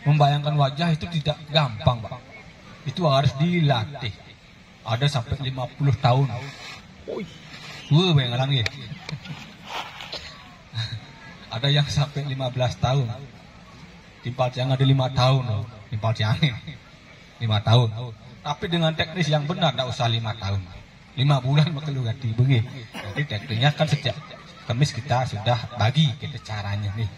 membayangkan wajah itu tidak gampang, Pak. Itu harus dilatih. Ada sampai 50 tahun. Bayangkan ya. Ada yang sampai 15 tahun. Timpal Ciang ada 5 tahun loh. Timpal Ciang 5 tahun. Tapi dengan teknis yang benar tidak usah 5 tahun. 5 bulan maka lu ganti begini. Jadi tekniknya kan sejak Kamis kita sudah bagi kita caranya nih.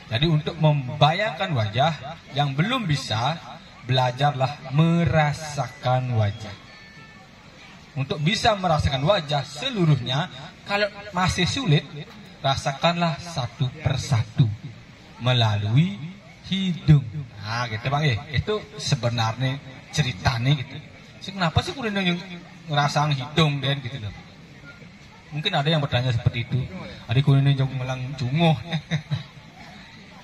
Jadi untuk membayangkan wajah yang belum bisa, belajarlah merasakan wajah. Untuk bisa merasakan wajah seluruhnya, kalau masih sulit, rasakanlah satu persatu melalui hidung. Nah, gitu Bang ya. Itu sebenarnya ceritanya gitu. Kenapa sih kudu ngerasain hidung dan gitu loh. Mungkin ada yang bertanya seperti itu. Adik kudu jong melang cunguh.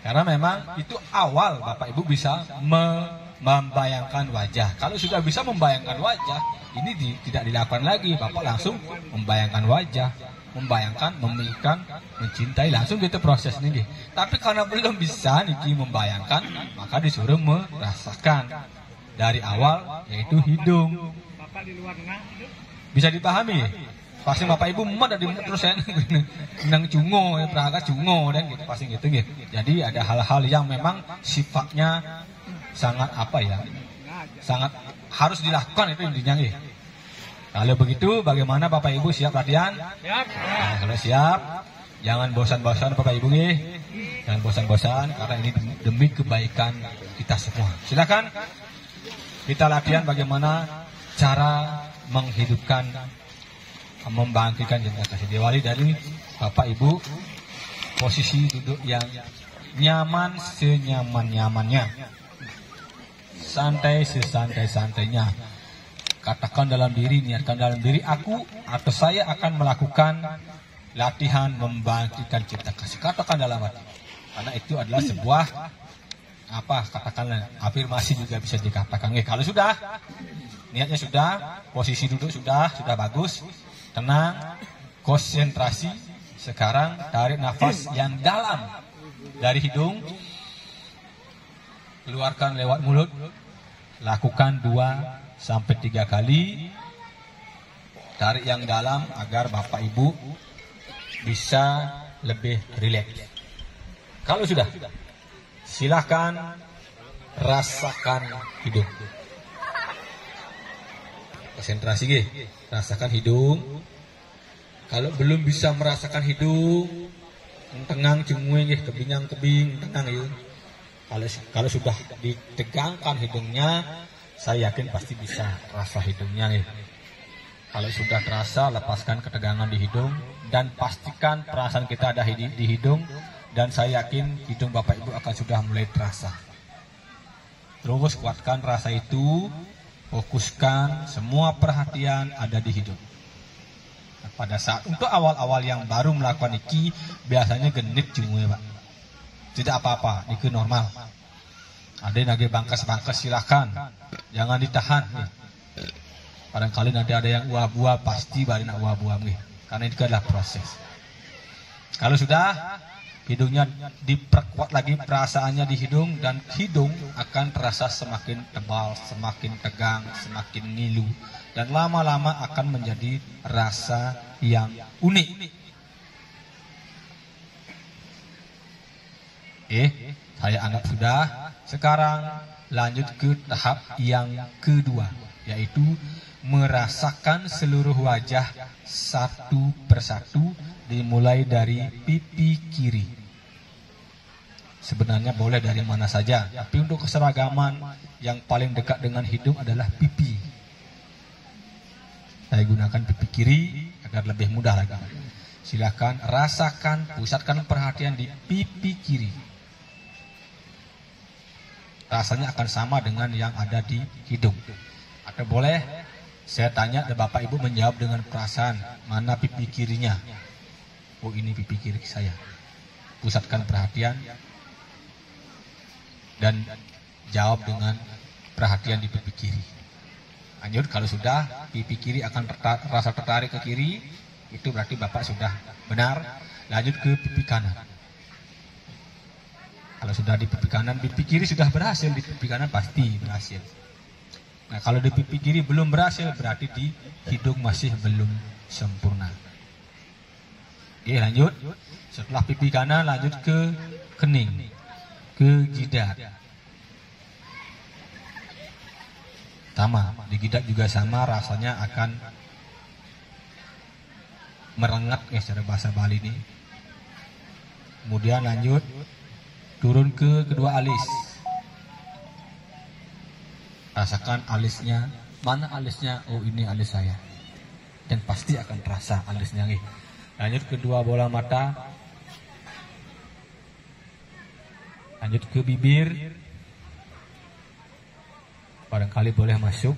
Karena memang itu awal Bapak Ibu bisa membayangkan wajah. Kalau sudah bisa membayangkan wajah, ini tidak dilakukan lagi. Bapak langsung membayangkan wajah, membayangkan, memiliki, mencintai, langsung gitu proses ini. Tapi karena belum bisa niki membayangkan, maka disuruh merasakan dari awal, yaitu hidung. Bapak di luar tengah itu Bisa dipahami? Pasti Bapak Ibu muat dari terus saya nang cungo, peraga cungo dan gitu pasti gitu gitu. Jadi ada hal-hal yang memang sifatnya sangat apa ya? Sangat harus dilakukan itu intinya ya. Kalau begitu bagaimana Bapak Ibu siap latihan? siap. Nah, kalau siap, jangan bosan-bosan Bapak Ibu nih. Jangan bosan-bosan karena ini demi kebaikan kita semua. Silakan kita latihan bagaimana cara menghidupkan, membangkitkan cinta kasih. Diwali dari Bapak Ibu posisi duduk yang nyaman senyaman-nyamannya, santai sesantai-santainya. Katakan dalam diri, niatkan dalam diri, aku atau saya akan melakukan latihan membangkitkan cinta kasih. Katakan dalam hati, karena itu adalah sebuah apa, katakanlah afirmasi juga bisa dikatakan. Kalau sudah niatnya sudah, posisi duduk sudah bagus, tenang, konsentrasi. Sekarang tarik nafas yang dalam dari hidung, keluarkan lewat mulut. Lakukan 2-3 kali. Tarik yang dalam agar Bapak Ibu bisa lebih rileks. Kalau sudah, silahkan rasakan hidung. Konsentrasi ge, rasakan hidung. Kalau belum bisa merasakan hidung, tenang cungue ge, kebing, tenang yuk. Kalau sudah ditegangkan hidungnya, saya yakin pasti bisa rasa hidungnya nih. Kalau sudah terasa, lepaskan ketegangan di hidung dan pastikan perasaan kita ada di hidung, dan saya yakin hidung Bapak Ibu akan sudah mulai terasa. Terus kuatkan rasa itu. Fokuskan semua perhatian ada di hidung. Nah, pada saat untuk awal-awal yang baru melakukan iki biasanya genit cungue Pak. Tidak apa-apa, itu normal. Ada yang lagi bangkas-bangkas silahkan, jangan ditahan nih. Barangkali nanti ada yang uap-uap, pasti bari nak uap-uap nih. Karena itu adalah proses. Kalau sudah hidungnya diperkuat lagi perasaannya di hidung, dan hidung akan terasa semakin tebal, semakin tegang, semakin ngilu, dan lama-lama akan menjadi rasa yang unik. Saya anggap sudah. Sekarang lanjut ke tahap yang kedua, yaitu merasakan seluruh wajah satu persatu, dimulai dari pipi kiri. Sebenarnya boleh dari mana saja, tapi untuk keseragaman yang paling dekat dengan hidung adalah pipi. Saya gunakan pipi kiri agar lebih mudah lagi. Silakan rasakan, pusatkan perhatian di pipi kiri. Rasanya akan sama dengan yang ada di hidung. Atau boleh saya tanya dan Bapak Ibu menjawab dengan perasaan, mana pipi kirinya? Oh, ini pipi kiri saya. Pusatkan perhatian dan jawab dengan perhatian di pipi kiri. Lanjut, kalau sudah pipi kiri akan rasa tertarik ke kiri, itu berarti Bapak sudah benar. Lanjut ke pipi kanan. Kalau sudah di pipi kanan, pipi kiri sudah berhasil, di pipi kanan pasti berhasil. Nah, kalau di pipi kiri belum berhasil, berarti di hidung masih belum sempurna. Oke, lanjut. Setelah pipi kanan, lanjut ke kening, ke jidat. Sama, di jidat juga sama, rasanya akan merengat ya secara bahasa Bali ini. Kemudian lanjut turun ke kedua alis. Rasakan alisnya. Mana alisnya? Oh, ini alis saya. Dan pasti akan terasa alisnya nih. Lanjut kedua bola mata. Lanjut ke bibir. Barangkali boleh masuk.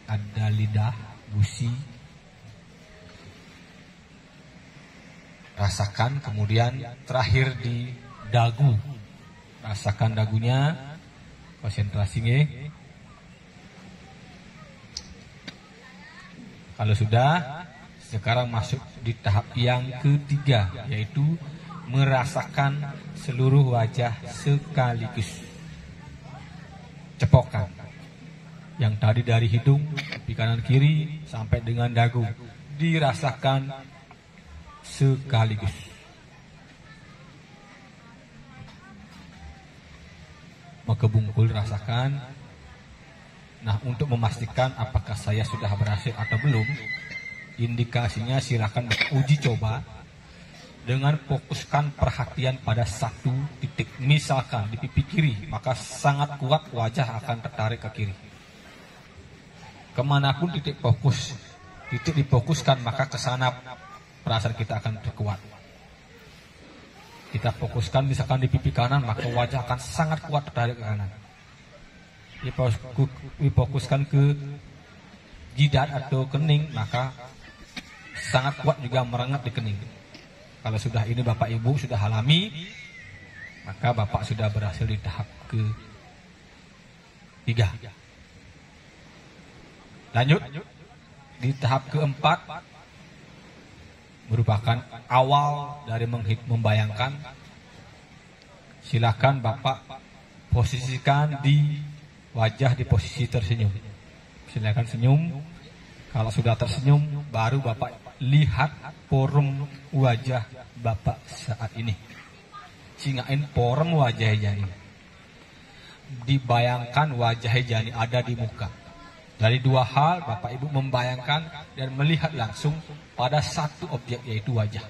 Ada lidah, gusi. Rasakan, kemudian terakhir di dagu. Rasakan dagunya. Konsentrasinya. Kalau sudah, sekarang masuk di tahap yang ketiga, yaitu merasakan seluruh wajah sekaligus. Cepokan. Yang tadi dari hidung, pipi kanan kiri, sampai dengan dagu. Dirasakan sekaligus. Maka bungkul rasakan. Nah, untuk memastikan apakah saya sudah berhasil atau belum, indikasinya silakan uji coba dengan fokuskan perhatian pada satu titik. Misalkan di pipi kiri, maka sangat kuat wajah akan tertarik ke kiri. Kemanapun titik fokus, titik difokuskan, maka ke sana perasaan kita akan terkuat. Kita fokuskan misalkan di pipi kanan, maka wajah akan sangat kuat tertarik ke kanan. Difokuskan ke jidat atau kening, maka sangat kuat juga merengat di kening. Kalau sudah ini Bapak Ibu sudah alami, maka Bapak sudah berhasil di tahap ketiga. Lanjut di tahap keempat, merupakan awal dari membayangkan. Silakan Bapak posisikan di wajah di posisi tersenyum. Silakan senyum. Kalau sudah tersenyum, baru Bapak lihat forum wajah Bapak saat ini. Singain forum wajah Jani. Dibayangkan wajah Jani ada di muka. Dari dua hal, Bapak Ibu membayangkan dan melihat langsung pada satu objek, yaitu wajah.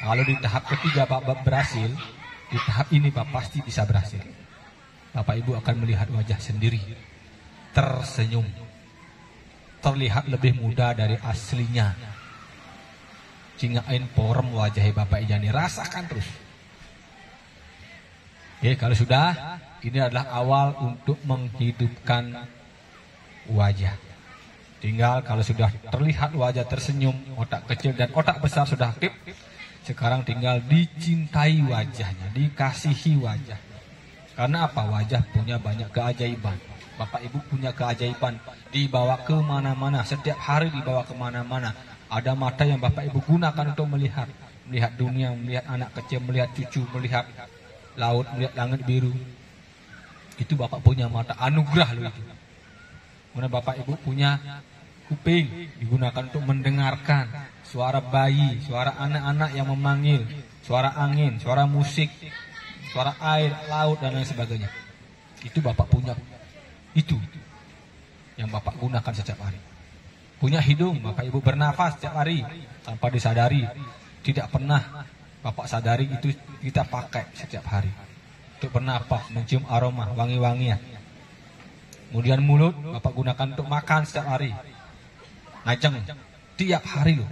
Kalau di tahap ketiga Bapak berhasil, di tahap ini Bapak pasti bisa berhasil. Bapak Ibu akan melihat wajah sendiri, tersenyum, terlihat lebih muda dari aslinya. Cingain forum wajah Bapak Ijani, rasakan terus. Oke, kalau sudah, ini adalah awal untuk menghidupkan wajah. Tinggal kalau sudah terlihat wajah tersenyum, otak kecil dan otak besar sudah aktif, sekarang tinggal dicintai wajahnya, dikasihi wajah. Karena apa? Wajah punya banyak keajaiban. Bapak Ibu punya keajaiban, dibawa kemana-mana, setiap hari dibawa kemana-mana. Ada mata yang Bapak Ibu gunakan untuk melihat dunia, melihat anak kecil, melihat cucu, melihat laut, melihat langit biru. Itu Bapak punya mata, anugerah loh itu. Kemudian Bapak Ibu punya kuping, digunakan untuk mendengarkan suara bayi, suara anak-anak yang memanggil, suara angin, suara musik, suara air, laut, dan lain sebagainya. Itu Bapak punya, itu yang Bapak gunakan setiap hari. Punya hidung, Bapak Ibu bernafas setiap hari tanpa disadari. Tidak pernah Bapak sadari itu kita pakai setiap hari untuk bernafas, mencium aroma wangi-wangian. Kemudian mulut Bapak gunakan untuk makan setiap hari. Ngajeng tiap hari loh.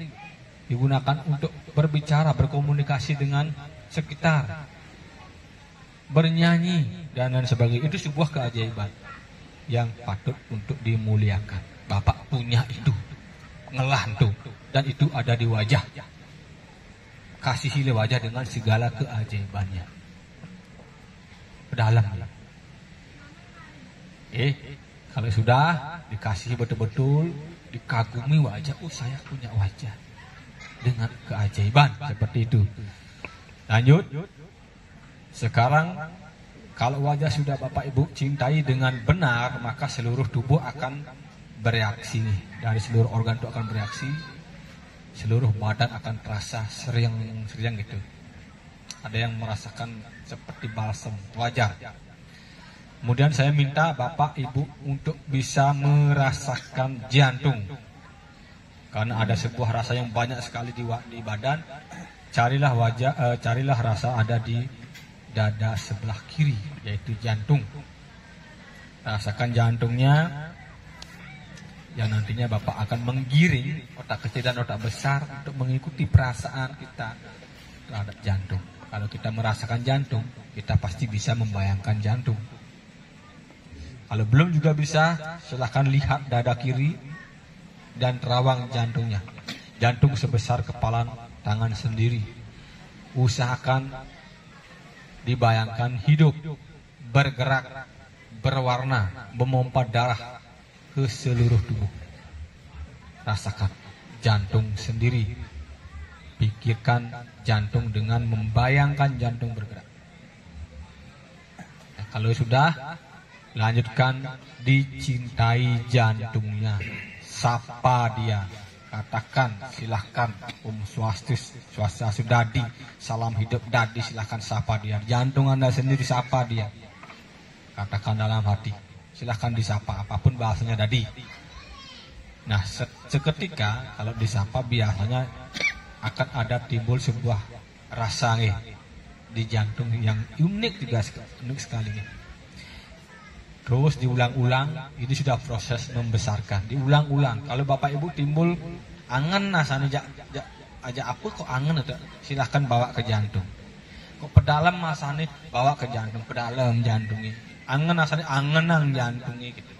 Digunakan untuk berbicara, berkomunikasi dengan sekitar, bernyanyi dan lain sebagainya. Itu sebuah keajaiban yang patut untuk dimuliakan. Bapak punya itu, ngelantu, dan itu ada di wajah. Kasihi wajah dengan segala keajaibannya. Dalam. Kalau sudah dikasihi betul-betul, dikagumi wajah, oh saya punya wajah dengan keajaiban seperti itu. Lanjut Sekarang kalau wajah sudah Bapak Ibu cintai dengan benar, maka seluruh tubuh akan bereaksi. Dari seluruh organ itu akan bereaksi, seluruh badan akan terasa sering gitu. Ada yang merasakan seperti balsam, wajar. Kemudian saya minta Bapak Ibu untuk bisa merasakan jantung. Karena ada sebuah rasa yang banyak sekali di badan. Carilah rasa ada di dada sebelah kiri, yaitu jantung. Rasakan jantungnya, yang nantinya Bapak akan menggiring otak kecil dan otak besar untuk mengikuti perasaan kita terhadap jantung. Kalau kita merasakan jantung, kita pasti bisa membayangkan jantung. Kalau belum juga bisa, silahkan lihat dada kiri dan terawang jantungnya. Jantung sebesar kepala tangan sendiri. Usahakan dibayangkan hidup, bergerak, berwarna, memompa darah ke seluruh tubuh. Rasakan jantung sendiri. Pikirkan jantung dengan membayangkan jantung bergerak. Nah, kalau sudah, lanjutkan dicintai jantungnya. Sapa dia. Katakan, silahkan Om Swastiastu Dadi, salam hidup Dadi, silahkan sapa dia. Jantung Anda sendiri sapa dia. Katakan dalam hati, silahkan disapa, apapun bahasanya Dadi. Nah, seketika kalau disapa biasanya akan ada timbul sebuah rasa di jantung yang unik sekali. Terus diulang-ulang, ini sudah proses membesarkan. Diulang-ulang. Kalau Bapak Ibu timbul angen nasane aja apa kok angen itu, silahkan bawa ke jantung. Kok pedalam masane bawa ke jantung, pedalam jantungnya. Angen nasane angenang jantungnya gitu.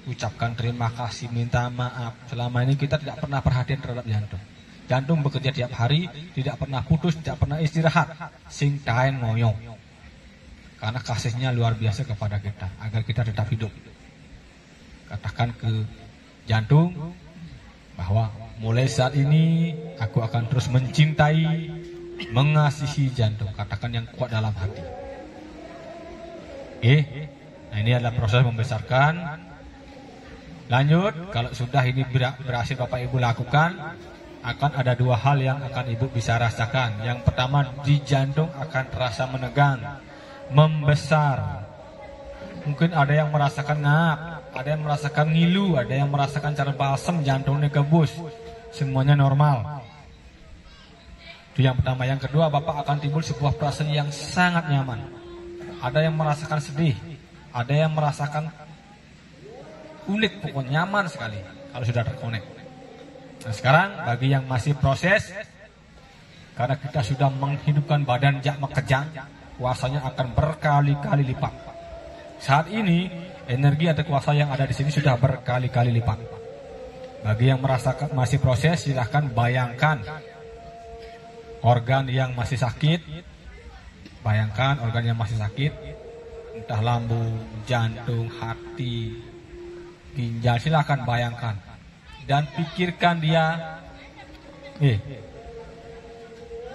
Ucapkan terima kasih, minta maaf. Selama ini kita tidak pernah perhatian terhadap jantung. Jantung bekerja tiap hari, tidak pernah putus, tidak pernah istirahat. Sing taen ngoyo. Karena kasihnya luar biasa kepada kita, agar kita tetap hidup. Katakan ke jantung bahwa mulai saat ini aku akan terus mencintai, mengasihi jantung. Katakan yang kuat dalam hati. Nah ini adalah proses membesarkan. Lanjut, kalau sudah ini berhasil Bapak Ibu lakukan, akan ada dua hal yang akan Ibu bisa rasakan. Yang pertama, di jantung akan terasa menegang, membesar. Mungkin ada yang merasakan ngap, ada yang merasakan ngilu, ada yang merasakan cara balsam jantungnya kebus. Semuanya normal. Itu yang pertama. Yang kedua, Bapak akan timbul sebuah perasaan yang sangat nyaman. Ada yang merasakan sedih, ada yang merasakan unik, pokoknya nyaman sekali kalau sudah terkonek. Nah sekarang bagi yang masih proses, karena kita sudah menghidupkan badan jak mekejang, kuasanya akan berkali-kali lipat. Saat ini energi atau kuasa yang ada di sini sudah berkali-kali lipat. Bagi yang merasakan masih proses, silahkan bayangkan organ yang masih sakit. Bayangkan organ yang masih sakit, entah lambung, jantung, hati, ginjal, silahkan bayangkan. Dan pikirkan dia,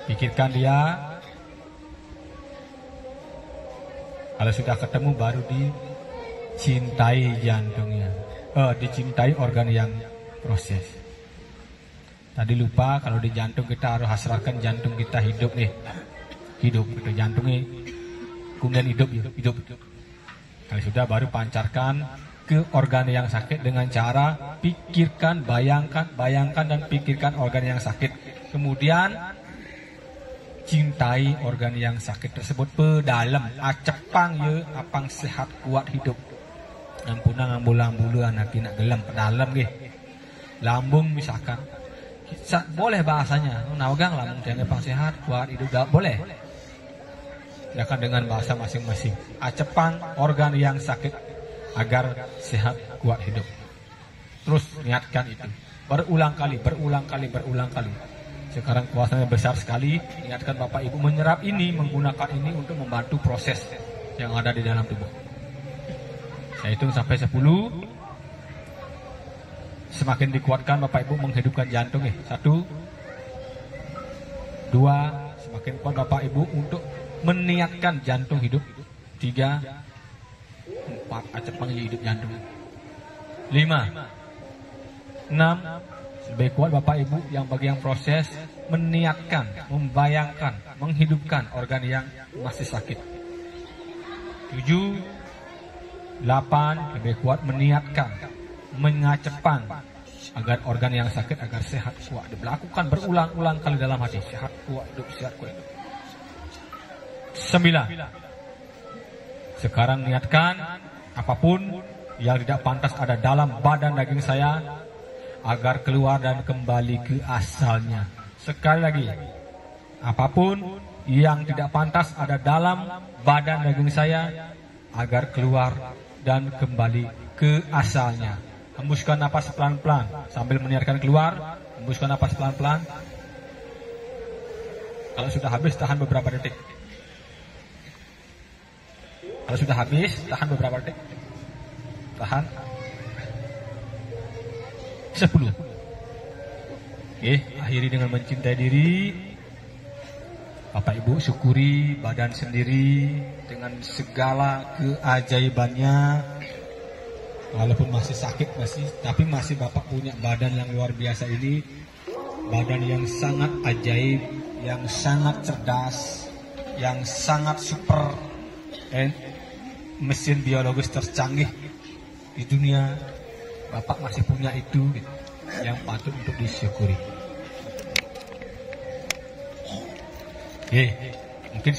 pikirkan dia. Kalau sudah ketemu baru dicintai jantungnya, dicintai organ yang proses. Tadi lupa, kalau di jantung kita harus hasratkan jantung kita hidup hidup itu jantungnya, kemudian hidup. Kalau sudah baru pancarkan ke organ yang sakit dengan cara pikirkan, bayangkan dan pikirkan organ yang sakit. Kemudian cintai organ yang sakit tersebut pedalam, acepang ye, apang sehat kuat hidup. Ampunang ambul-ambulu anak nak gelam pedalam Lambung misalkan, boleh bahasanya, nawagang lambung jangan apang sehat kuat hidup, boleh. Silakan dengan bahasa masing-masing. Acepang organ yang sakit agar sehat kuat hidup. Terus niatkan itu berulang kali. Sekarang kuasanya besar sekali. Ingatkan Bapak Ibu menyerap ini, menggunakan ini untuk membantu proses yang ada di dalam tubuh. Saya hitung sampai 10. Semakin dikuatkan Bapak Ibu menghidupkan jantung 1, 2. Semakin kuat Bapak Ibu untuk meniatkan jantung hidup. 3, 4, acepang hidup jantung. 5, 6, lebih kuat Bapak Ibu yang bagian proses meniatkan, membayangkan, menghidupkan organ yang masih sakit. 7, 8, lebih kuat meniatkan, mengacepang agar organ yang sakit agar sehat kuat. Dilakukan berulang-ulang kali dalam hati. Sehat kuat hidup, sehat kuat hidup. 9, sekarang niatkan apapun yang tidak pantas ada dalam badan daging saya agar keluar dan kembali ke asalnya. Sekali lagi, apapun yang tidak pantas ada dalam badan daging saya agar keluar dan kembali ke asalnya. Hembuskan napas pelan-pelan sambil meniarkan keluar. Hembuskan napas pelan-pelan. Kalau sudah habis, tahan beberapa detik. Kalau sudah habis, tahan beberapa detik. Tahan 10. Oke, akhiri dengan mencintai diri. Bapak Ibu syukuri badan sendiri dengan segala keajaibannya. Walaupun masih sakit tapi masih Bapak punya badan yang luar biasa ini. Badan yang sangat ajaib, yang sangat cerdas, yang sangat super, mesin biologis tercanggih di dunia. Bapak masih punya itu yang patut untuk disyukuri. Oke, mungkin